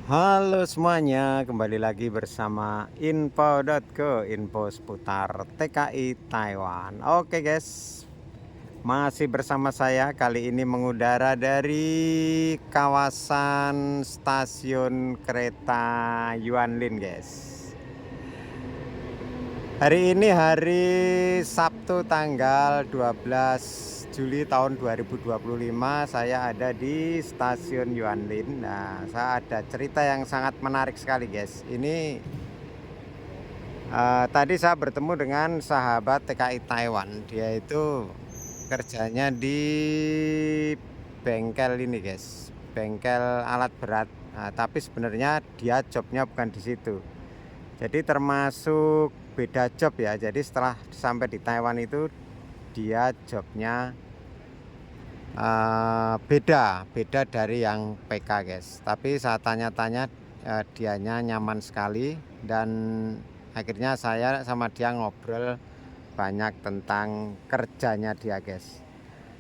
Halo semuanya, kembali lagi bersama info seputar TKI Taiwan. Oke guys, masih bersama saya kali ini mengudara dari kawasan stasiun kereta Yuanlin guys. Hari ini hari Sabtu tanggal 12 Juli tahun 2025. Saya ada di stasiun Yuanlin. Nah, saya ada cerita yang sangat menarik sekali guys. Ini tadi saya bertemu dengan sahabat TKI Taiwan. Dia itu kerjanya di bengkel ini guys, bengkel alat berat. Nah, tapi sebenarnya dia jobnya bukan di situ. Jadi termasuk beda job ya. Jadi setelah sampai di Taiwan itu dia jobnya beda dari yang PK guys. Tapi saya tanya-tanya, dianya nyaman sekali dan akhirnya saya sama dia ngobrol banyak tentang kerjanya dia guys.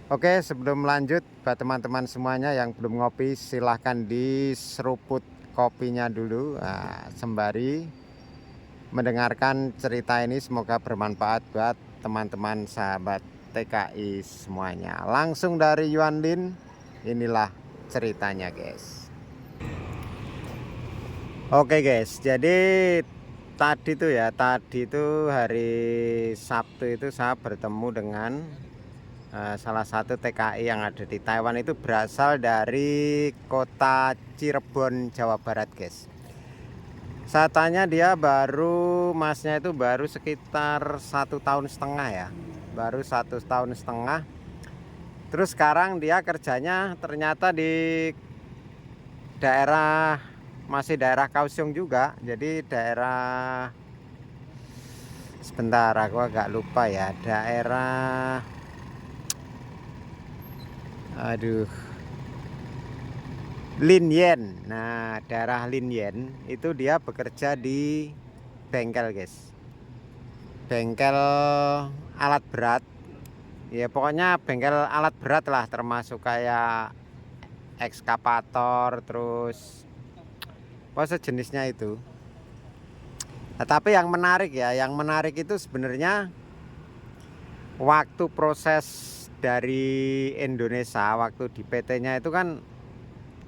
Oke, sebelum lanjut buat teman-teman semuanya yang belum ngopi, silahkan diseruput kopinya dulu, sembari mendengarkan cerita ini. Semoga bermanfaat buat teman-teman sahabat TKI semuanya. Langsung dari Yuanlin, inilah ceritanya guys. Oke guys, jadi tadi itu hari Sabtu itu saya bertemu dengan salah satu TKI yang ada di Taiwan. Itu berasal dari kota Cirebon, Jawa Barat guys. Saya tanya, dia masnya itu baru sekitar 1,5 tahun ya, baru 1,5 tahun. Terus sekarang dia kerjanya ternyata di daerah, masih daerah Kaohsiung juga. Jadi daerah, sebentar aku agak lupa ya, daerah, aduh, Linyen. Nah, daerah Linyen itu dia bekerja di bengkel guys, bengkel alat berat. Ya pokoknya bengkel alat berat lah, termasuk kayak ekskavator, terus apa sejenisnya itu. Nah, tapi yang menarik ya, yang menarik itu sebenarnya waktu proses dari Indonesia, waktu di PT-nya itu kan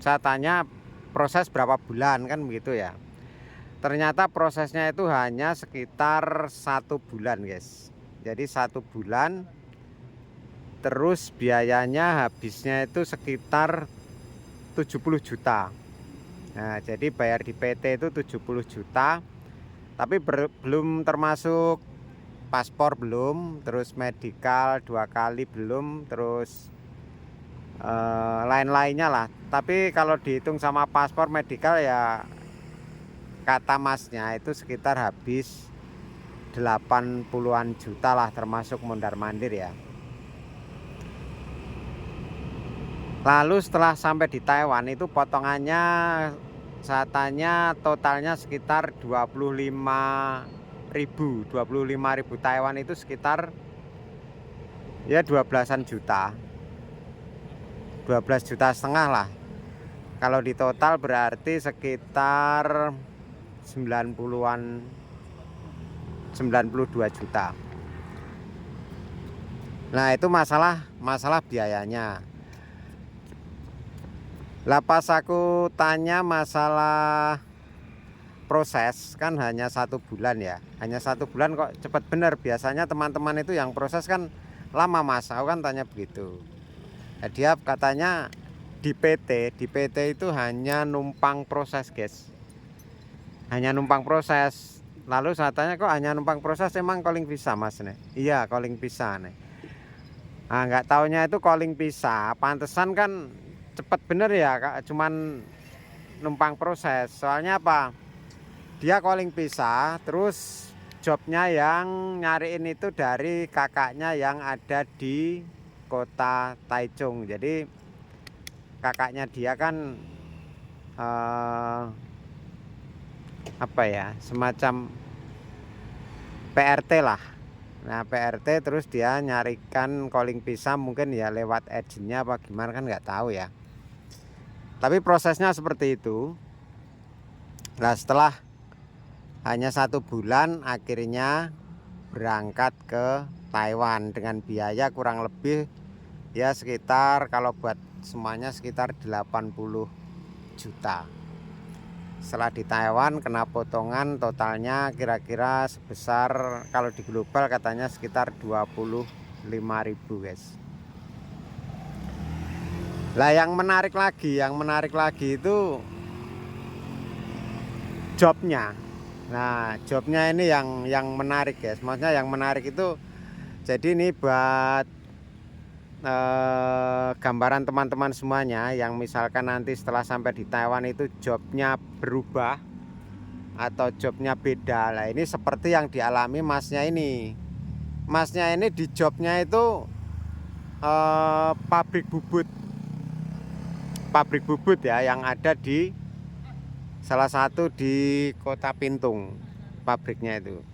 saya tanya proses berapa bulan kan begitu ya. Ternyata prosesnya itu hanya sekitar 1 bulan guys. Jadi 1 bulan, terus biayanya habisnya itu sekitar 70 juta. Nah, jadi bayar di PT itu 70 juta. Tapi belum termasuk paspor belum, terus medical 2 kali belum, terus lain-lainnya lah. Tapi kalau dihitung sama paspor medical ya, kata masnya itu sekitar habis 80-an juta lah, termasuk mondar mandir ya. Lalu setelah sampai di Taiwan itu potongannya, saya tanya totalnya sekitar 25.000 Taiwan, itu sekitar ya 12-an juta, 12,5 juta lah. Kalau di total berarti sekitar 92 juta. Nah, itu masalah biayanya. Lah pas aku tanya masalah proses, kan hanya 1 bulan ya, hanya 1 bulan kok cepet bener. Biasanya teman-teman itu yang proses kan lama mas, aku kan tanya begitu. Nah, dia katanya di PT itu hanya numpang proses guys, hanya numpang proses. Lalu saya tanya, kok hanya numpang proses, emang calling visa mas nih? Iya calling visa nih. Nah, nggak taunya itu calling visa, pantesan kan cepet bener ya kak, cuman numpang proses. Soalnya apa, dia calling visa, terus jobnya yang nyariin itu dari kakaknya yang ada di kota Taichung. Jadi kakaknya dia kan apa ya, semacam PRT lah. Nah PRT, terus dia nyarikan calling visa mungkin ya lewat agennya apa gimana kan nggak tahu ya. Tapi prosesnya seperti itu. Nah setelah hanya 1 bulan akhirnya berangkat ke Taiwan dengan biaya kurang lebih ya sekitar, kalau buat semuanya sekitar 80 juta. Setelah di Taiwan kena potongan totalnya kira-kira sebesar, kalau di global katanya sekitar 25.000 guys. Lah yang menarik lagi itu jobnya. Nah jobnya ini yang menarik guys. Maksudnya yang menarik itu, jadi ini buat gambaran teman-teman semuanya yang misalkan nanti setelah sampai di Taiwan itu jobnya berubah atau jobnya beda. Lah ini seperti yang dialami masnya ini. Masnya ini di jobnya itu pabrik bubut ya, yang ada di salah satu di Kota Pintung pabriknya itu.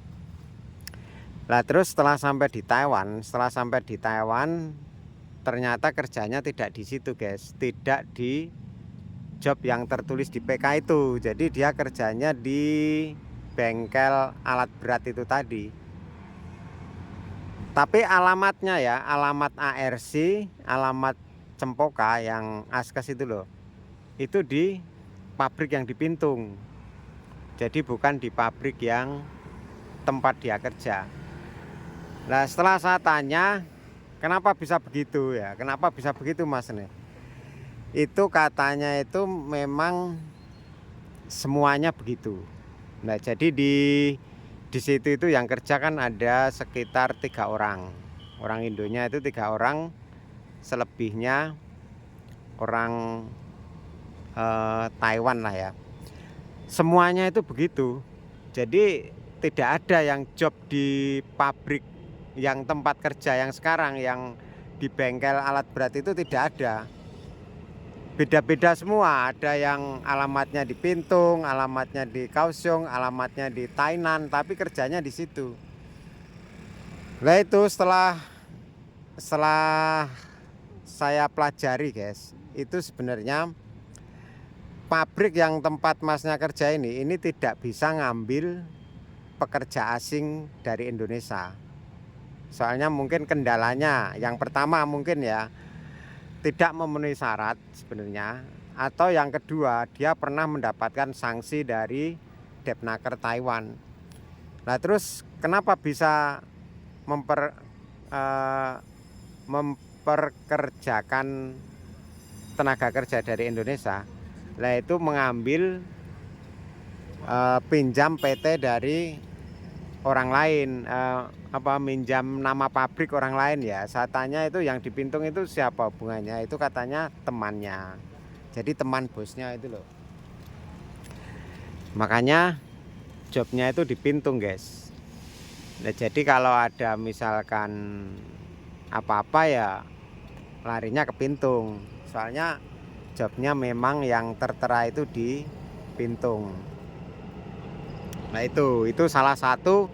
Lah terus setelah sampai di Taiwan ternyata kerjanya tidak di situ guys, tidak di job yang tertulis di PK itu. Jadi dia kerjanya di bengkel alat berat itu tadi. Tapi alamatnya ya, alamat ARC, alamat Cempoka yang Askes itu loh, itu di pabrik yang di Pintung. Jadi bukan di pabrik yang tempat dia kerja. Nah setelah saya tanya kenapa bisa begitu ya, kenapa bisa begitu mas nih, itu katanya itu memang semuanya begitu. Nah jadi di situ itu yang kerja kan ada sekitar 3 orang Indonya itu 3 orang, selebihnya orang Taiwan lah ya. Semuanya itu begitu. Jadi tidak ada yang job di pabrik yang tempat kerja yang sekarang yang di bengkel alat berat itu tidak ada. Beda-beda semua, ada yang alamatnya di Pintung, alamatnya di Kaohsiung, alamatnya di Tainan, tapi kerjanya di situ. Nah itu setelah saya pelajari guys, itu sebenarnya pabrik yang tempat masnya kerja ini tidak bisa ngambil pekerja asing dari Indonesia. Soalnya mungkin kendalanya yang pertama mungkin ya tidak memenuhi syarat sebenarnya, atau yang kedua dia pernah mendapatkan sanksi dari Depnaker Taiwan. Nah terus kenapa bisa memperkerjakan tenaga kerja dari Indonesia? Nah itu mengambil pinjam PT dari orang lain, minjam nama pabrik orang lain ya. Saya tanya itu yang di Pintung itu siapa hubungannya, itu katanya temannya, jadi teman bosnya itu loh. Makanya jobnya itu di Pintung guys. Nah jadi kalau ada misalkan apa-apa ya larinya ke Pintung, soalnya jobnya memang yang tertera itu di Pintung. Nah itu salah satu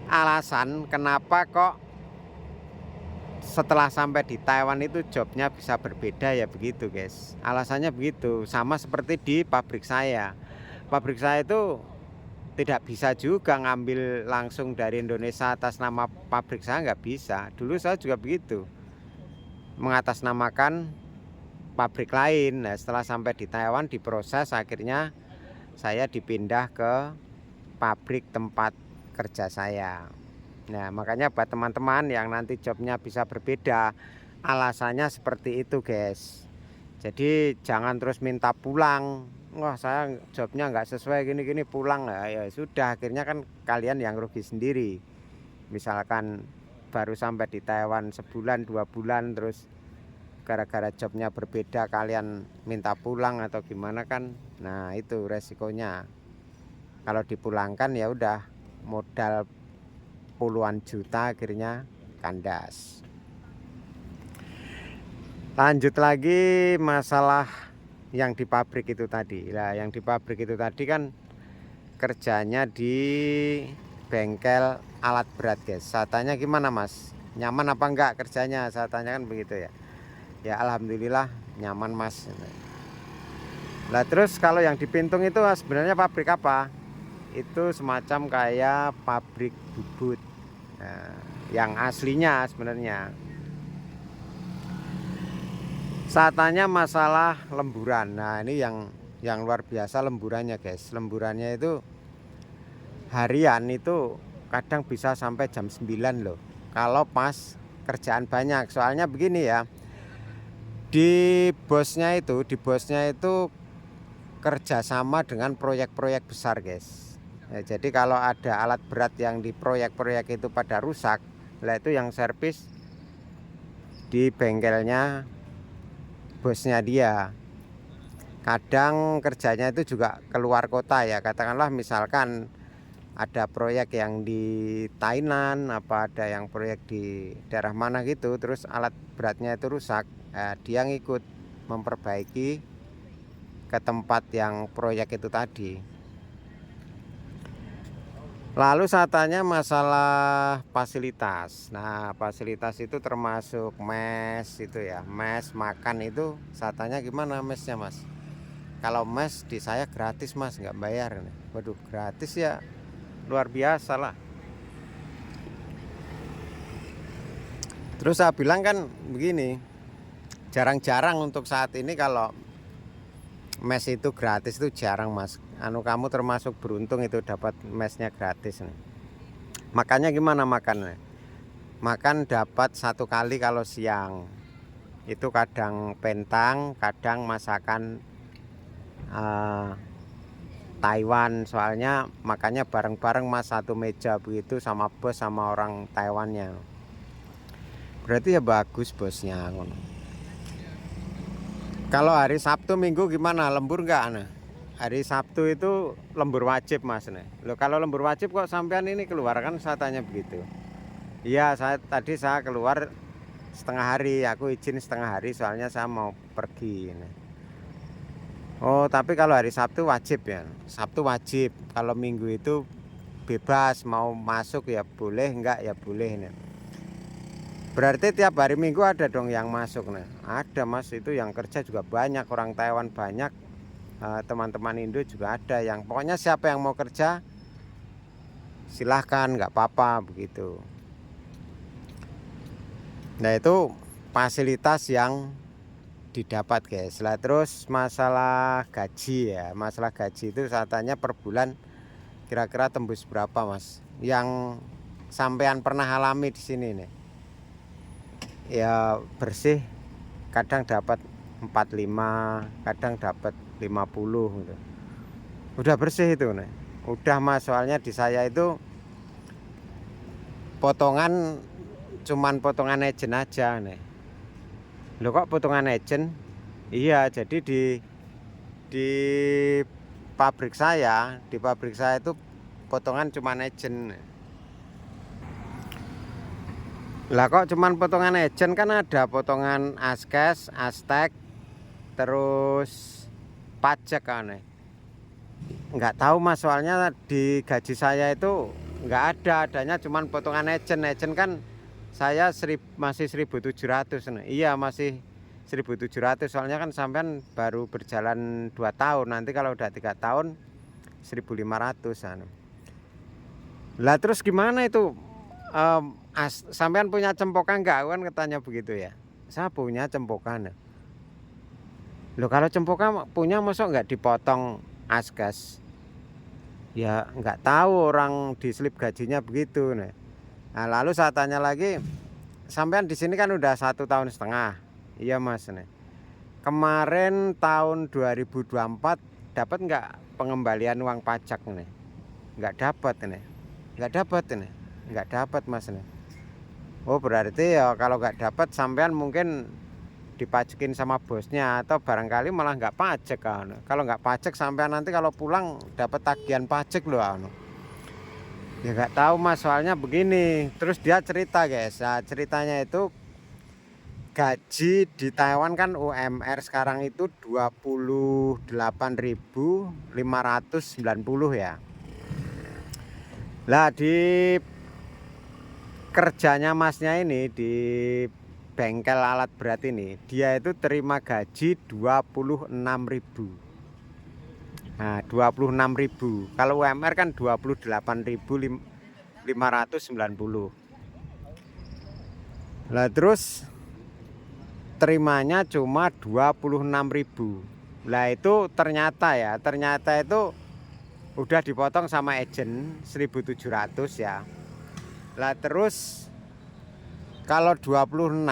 alasan kenapa kok setelah sampai di Taiwan itu jobnya bisa berbeda ya begitu guys. Alasannya begitu, sama seperti di pabrik saya. Pabrik saya itu tidak bisa juga ngambil langsung dari Indonesia atas nama pabrik saya, nggak bisa. Dulu saya juga begitu, mengatasnamakan pabrik lain. Nah setelah sampai di Taiwan diproses, akhirnya saya dipindah ke pabrik tempat kerja saya. Nah makanya buat teman-teman yang nanti jobnya bisa berbeda, alasannya seperti itu guys. Jadi jangan terus minta pulang, wah saya jobnya nggak sesuai gini-gini pulang lah ya sudah, akhirnya kan kalian yang rugi sendiri. Misalkan baru sampai di Taiwan sebulan 2 bulan terus gara-gara jobnya berbeda kalian minta pulang atau gimana kan, nah itu resikonya. Kalau dipulangkan ya udah modal puluhan juta akhirnya kandas. Lanjut lagi masalah yang di pabrik itu tadi. Nah yang di pabrik itu tadi kan kerjanya di bengkel alat berat guys. Saya tanya gimana mas, nyaman apa enggak kerjanya, saya tanya kan begitu ya. Ya alhamdulillah nyaman mas. Lah terus kalau yang di Pintung itu sebenarnya pabrik apa? Itu semacam kayak pabrik bubut. Nah, yang aslinya sebenarnya. Saya tanya masalah lemburan. Nah, ini yang luar biasa lemburannya, guys. Lemburannya itu harian itu kadang bisa sampai jam 9 loh. Kalau pas kerjaan banyak. Soalnya begini ya. Di bosnya itu kerjasama dengan proyek-proyek besar, guys. Ya, jadi kalau ada alat berat yang di proyek-proyek itu pada rusak, lah itu yang servis di bengkelnya bosnya dia. Kadang kerjanya itu juga keluar kota ya, katakanlah misalkan ada proyek yang di Thailand, apa ada yang proyek di daerah mana gitu, terus alat beratnya itu rusak, dia ngikut memperbaiki ke tempat yang proyek itu tadi. Lalu saya tanya masalah fasilitas. Nah, fasilitas itu termasuk mes itu ya, mes makan itu. Saya tanya gimana mesnya, Mas? Kalau mes di saya gratis, Mas, nggak bayar. Waduh, gratis ya, luar biasa lah. Terus saya bilang kan begini, jarang-jarang untuk saat ini kalau mes itu gratis itu jarang, Mas. Kamu termasuk beruntung itu dapat mesnya gratis nih. Makannya gimana makannya? Makan dapat 1 kali kalau siang. Itu kadang pentang, kadang masakan Taiwan. Soalnya makannya bareng-bareng, Mas, satu meja begitu sama bos sama orang Taiwannya. Berarti ya bagus bosnya. Kalau hari Sabtu Minggu gimana? Lembur nggak? Nah, hari Sabtu itu lembur wajib, Mas. Loh, kalau lembur wajib kok sampean ini keluar, kan saya tanya begitu. Iya, tadi saya keluar setengah hari, aku izin setengah hari soalnya saya mau pergi. Oh, tapi kalau hari Sabtu wajib ya. Sabtu wajib. Kalau Minggu itu bebas, mau masuk ya boleh, enggak ya boleh nih. Berarti tiap hari Minggu ada dong yang masuk nih. Ada, Mas, itu yang kerja juga banyak, orang Taiwan banyak, teman-teman Indo juga ada. Yang pokoknya siapa yang mau kerja silahkan, nggak apa-apa begitu. Nah, itu fasilitas yang didapat, guys. Lah terus masalah gaji ya, masalah gaji itu saya tanya per bulan kira-kira tembus berapa, Mas? Yang sampean pernah alami di sini nih. Ya bersih kadang dapat 45, kadang dapat 50 gitu. Udah bersih itu nih. Udah, Mas, soalnya di saya itu potongan cuman potongan agent aja nih. Loh, kok potongan agent? Iya, jadi di pabrik saya itu potongan cuman agent. Lah kok cuman potongan agent, kan ada potongan askes, astek, terus pajak kan. Nggak tahu, Mas, soalnya di gaji saya itu nggak adanya cuman potongan agent. Agent kan saya masih 1.700 nih. Iya, masih 1.700, soalnya kan sampean baru berjalan 2 tahun, nanti kalau udah 3 tahun 1.500 anu. Lah terus gimana itu, sampean punya cempokan nggak? Kan katanya begitu ya. Saya punya cempokan. Loh, kalau cempokan punya masa nggak dipotong asgas? Ya nggak tahu, orang di slip gajinya begitu nih. Nah, lalu saya tanya lagi, sampean di sini kan udah 1,5 tahun. Iya, Mas nih. Kemarin tahun 2024 dapat nggak pengembalian uang pajak nih? Nggak dapat nih. Nggak dapat nih. Nggak dapat, Mas nih. Oh, berarti ya kalau nggak dapat sampean mungkin dipajekin sama bosnya, atau barangkali malah nggak pajak kan. Kalau nggak pajak sampean nanti kalau pulang dapat tagihan pajak loh anu. Ya nggak tahu, Mas, soalnya begini. Terus dia cerita, guys. Nah, ceritanya itu gaji di Taiwan kan UMR sekarang itu 28.590 ya. Lah di kerjanya Masnya ini di bengkel alat berat ini, dia itu terima gaji 26.000. Nah, 26.000. Kalau UMR kan 28.590. Lah terus terimanya cuma 26.000. Lah itu ternyata itu udah dipotong sama agent 1.700 ya. Lah terus kalau 26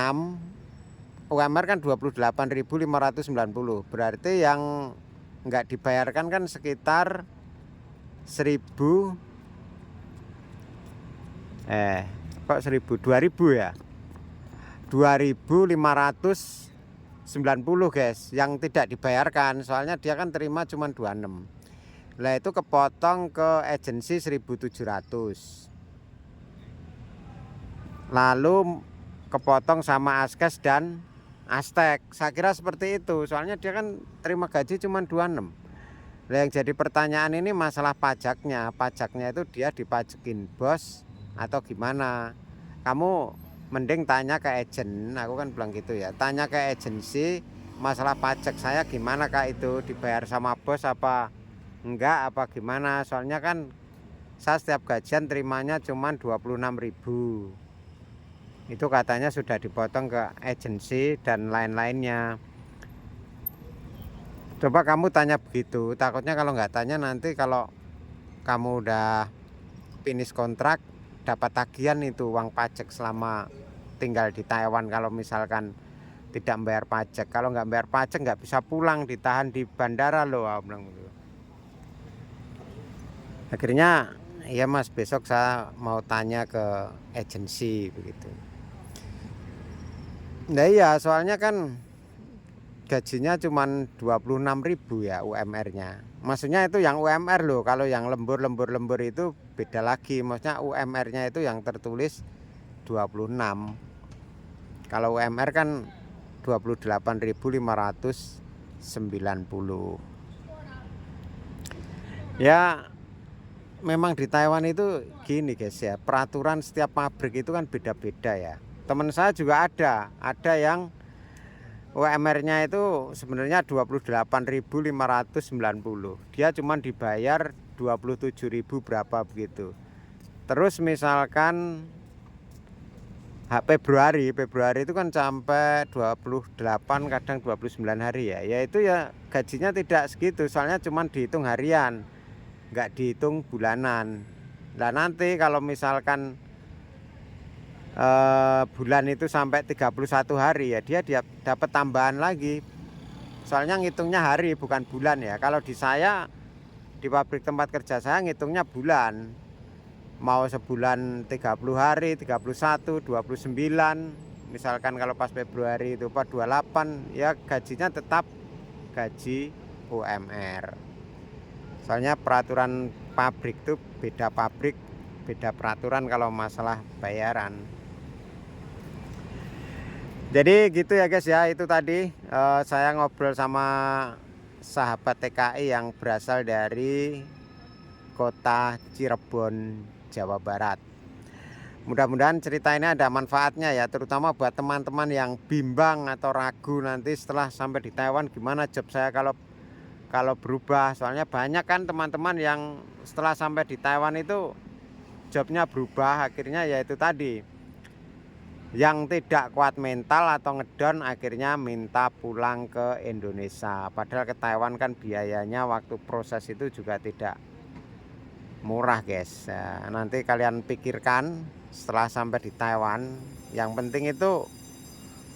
UMR kan 28.590. Berarti yang nggak dibayarkan kan sekitar 1000 kok 2000 ya, 2.590 guys yang tidak dibayarkan, soalnya dia kan terima cuma 26. Lah itu kepotong ke agensi 1.700, lalu kepotong sama Askes dan Astek. Saya kira seperti itu, soalnya dia kan terima gaji cuma 26. Nah, yang jadi pertanyaan ini masalah pajaknya. Pajaknya itu dia dipajekin bos atau gimana? Kamu mending tanya ke agen. Aku kan bilang gitu ya. Tanya ke agensi masalah pajak saya gimana Kak, itu dibayar sama bos apa enggak apa gimana? Soalnya kan saya setiap gajian terimanya cuma 26.000. Itu katanya sudah dipotong ke agensi dan lain-lainnya. Coba kamu tanya begitu, takutnya kalau nggak tanya nanti kalau kamu udah finish kontrak dapat tagihan itu uang pajak selama tinggal di Taiwan. Kalau misalkan tidak membayar pajak, kalau nggak bayar pajak nggak bisa pulang, ditahan di bandara loh. Akhirnya ya Mas, besok saya mau tanya ke agensi begitu. Nah iya, soalnya kan gajinya cuma 26.000 ya UMR-nya. Maksudnya itu yang UMR loh. Kalau yang lembur itu beda lagi. Maksudnya UMR-nya itu yang tertulis 26. Kalau UMR kan 28.590. Ya memang di Taiwan itu gini guys ya, peraturan setiap pabrik itu kan beda-beda ya. Teman saya juga ada yang UMR-nya itu sebenarnya 28.590. Dia cuma dibayar 27.000 berapa begitu. Terus misalkan Februari itu kan sampai 28, kadang 29 hari ya. Yaitu ya gajinya tidak segitu, soalnya cuma dihitung harian, nggak dihitung bulanan. Nah nanti kalau misalkan bulan itu sampai 31 hari ya dia dapat tambahan lagi, soalnya ngitungnya hari bukan bulan ya. Kalau di saya di pabrik tempat kerja saya ngitungnya bulan, mau sebulan 30 hari, 31, 29. Misalkan kalau pas Februari itu 28 ya gajinya tetap gaji UMR. Soalnya peraturan pabrik itu beda pabrik, beda peraturan kalau masalah bayaran. Jadi gitu ya guys ya, itu tadi saya ngobrol sama sahabat TKI yang berasal dari kota Cirebon, Jawa Barat. Mudah-mudahan cerita ini ada manfaatnya ya, terutama buat teman-teman yang bimbang atau ragu nanti setelah sampai di Taiwan gimana job saya kalau berubah. Soalnya banyak kan teman-teman yang setelah sampai di Taiwan itu jobnya berubah, akhirnya ya itu tadi, yang tidak kuat mental atau ngedon akhirnya minta pulang ke Indonesia. Padahal ke Taiwan kan biayanya waktu proses itu juga tidak murah guys. Nanti kalian pikirkan setelah sampai di Taiwan, yang penting itu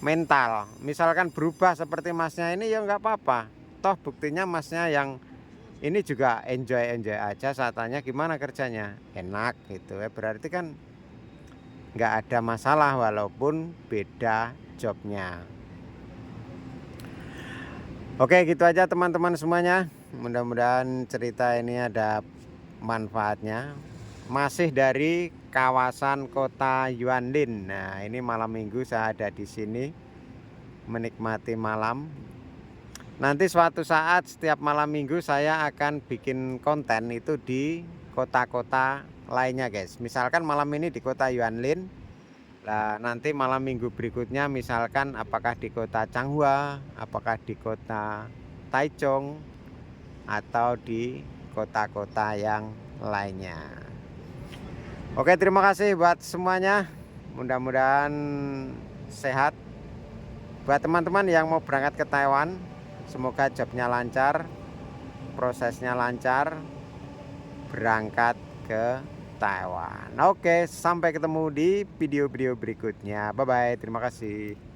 mental. Misalkan berubah seperti masnya ini ya nggak apa-apa, toh buktinya masnya yang ini juga enjoy aja. Saya tanya gimana kerjanya, enak gitu ya, berarti kan nggak ada masalah walaupun beda jobnya. Oke gitu aja teman-teman semuanya, mudah-mudahan cerita ini ada manfaatnya. Masih dari kawasan kota Yuanlin. Nah ini malam minggu saya ada di sini menikmati malam. Nanti suatu saat setiap malam minggu saya akan bikin konten itu di kota-kota lainnya guys. Misalkan malam ini di kota Yuanlin, nah nanti malam minggu berikutnya misalkan apakah di kota Changhua, apakah di kota Taichung, atau di kota-kota yang lainnya. Oke, terima kasih buat semuanya. Mudah-mudahan sehat. Buat teman-teman yang mau berangkat ke Taiwan, semoga jobnya lancar, prosesnya lancar, berangkat ke Taiwan. Oke, sampai ketemu di video-video berikutnya. Bye-bye, terima kasih.